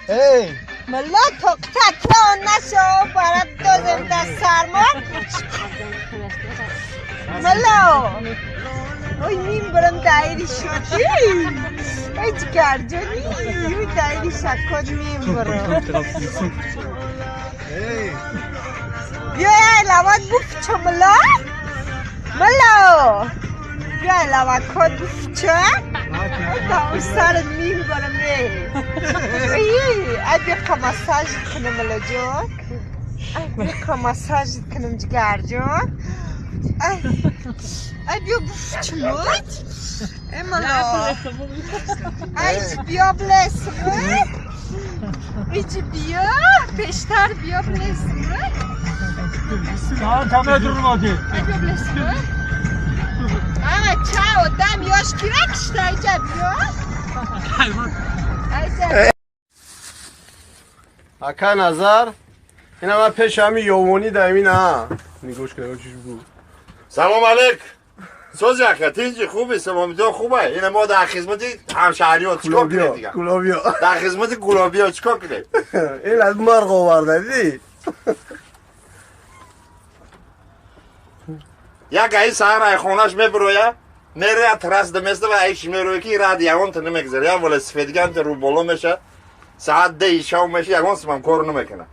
ای ملا توقتت را نشو برات دوزم دست سرما ملا اوی میم برم دایری شدی ای جگر جانی اوی دایری شکد میم برم بیا لوات بوف چه ملا ملا بیا لوات کد بوف چه ای تا سرت میم برم ای بیا مساج کنم ملا جان بیا مساج کنم جگر جان ای بیا بوف چه مود ای ملا ای بیا بلس ای بیا پیشتر بیا بلس همه در اومده ای بیا بلس آقا چاو دم یاش گیرکش تا اینجا بیا اکا نظر این همه پیش همی یومونی دایمی نه نگوش کنه چیش بود سلام علیک سوز یخه تیجی خوبی سلام تو خوبه این ما در خدمت همشهری ها چیکار کنید دیگه گلابیا در خدمت گلابیا چیکار کنید این از مرغ آورده دیدی یک گاهی سهر ای خونش میبرویه میره ترس دمسته و ایش میروی که را دیگان تا نمیگذاره ولی سفیدگان تا رو بالا میشه ساعت 10 شام میشه یگان سمم کار نمیکنه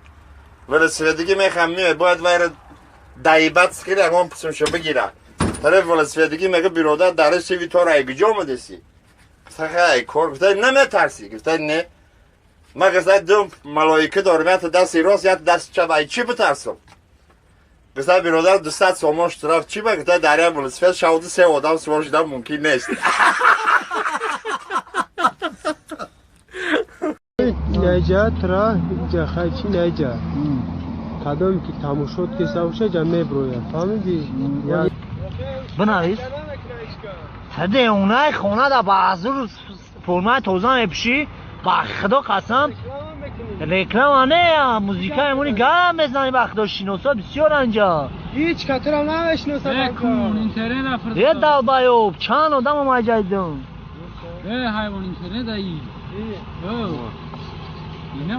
ولی سفیدگی میخوام میاد باید ویر دایبت سکیل یگان پسمشو بگیره طرف ولی سفیدگی میگه برادر درش سیوی تو را ای بجا مدسی سخه ای کار گفته نمیترسی گفته نه من گفته دوم ملائکه دارم تا دست راست یا دست چپ ای چی بترسم گفته برادر 200 سامانش طرف چی بگفته دریا ولی سفید شاوده 3 آدم سوار شدن ممکن نیست نجا ترا اینجا خیلی نجا قدم که تموم شد که سوشه جا میبروید فهمیدی؟ بنویس هده اونای خونه دا بازور فرمای توزان اپشی با خدا قسم رکلمانه موزیکای امونی گرم بزنی با خدا شینوسا بسیار انجا هیچ کتر هم نوشنوسا بکن اینترنت افراد یه دل بایوب چند آدم هم ایجایدون حیوان اینترنت ای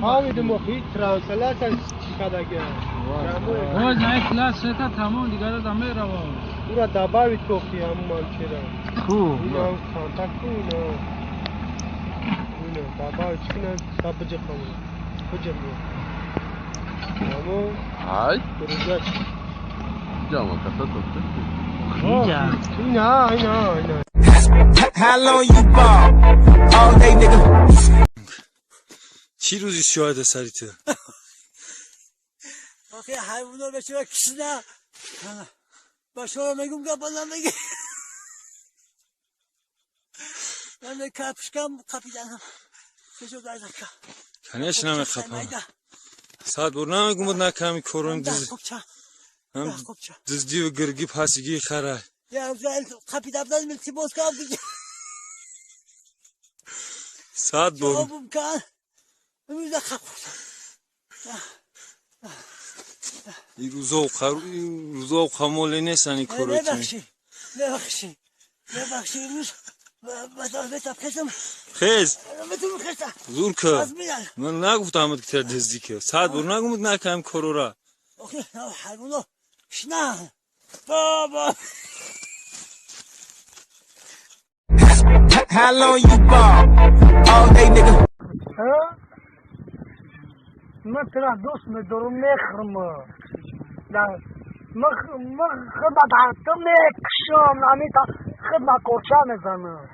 فهمیدی مخی ترانسلات از کدگه باز نه کلاس شتا تمام دیگر دمه روا او را دباوی توفی همون منچه خوب این هم کانتاکت اینا دباوی چکنن سب بجه خمونه بجه میاد همون های برزش جامعه کسا توفته اینا How long you ball? All day, nigga. چی روزی شاهد سری تو؟ آخه حیوانو به چرا کشیدن با شما میگم که بالا میگه من کپشکم کپیدنم چشو گردکم کنیش نمی خپم ساعت بور نمیگم بود نکمی کورون هم دزدی و گرگی پاسگی خرای یا زال کپیدم داد ملتی باز کام دیگه ساعت بور جوابم کن میزه خپوش این روزا و خمولی نیستن این کورو ببخشی روز بتا بخشم خیز بتون بخشم زور که من نگفتم همه که دزدی که ساعت بور نگم بود نکمی کورو را آخه حیوانو شنه بابا How long you ball? All day, nigga. من ترا دوست ندارم میخرم من خدمت حتی میکشم نمیتا خدمت کوچه میزنم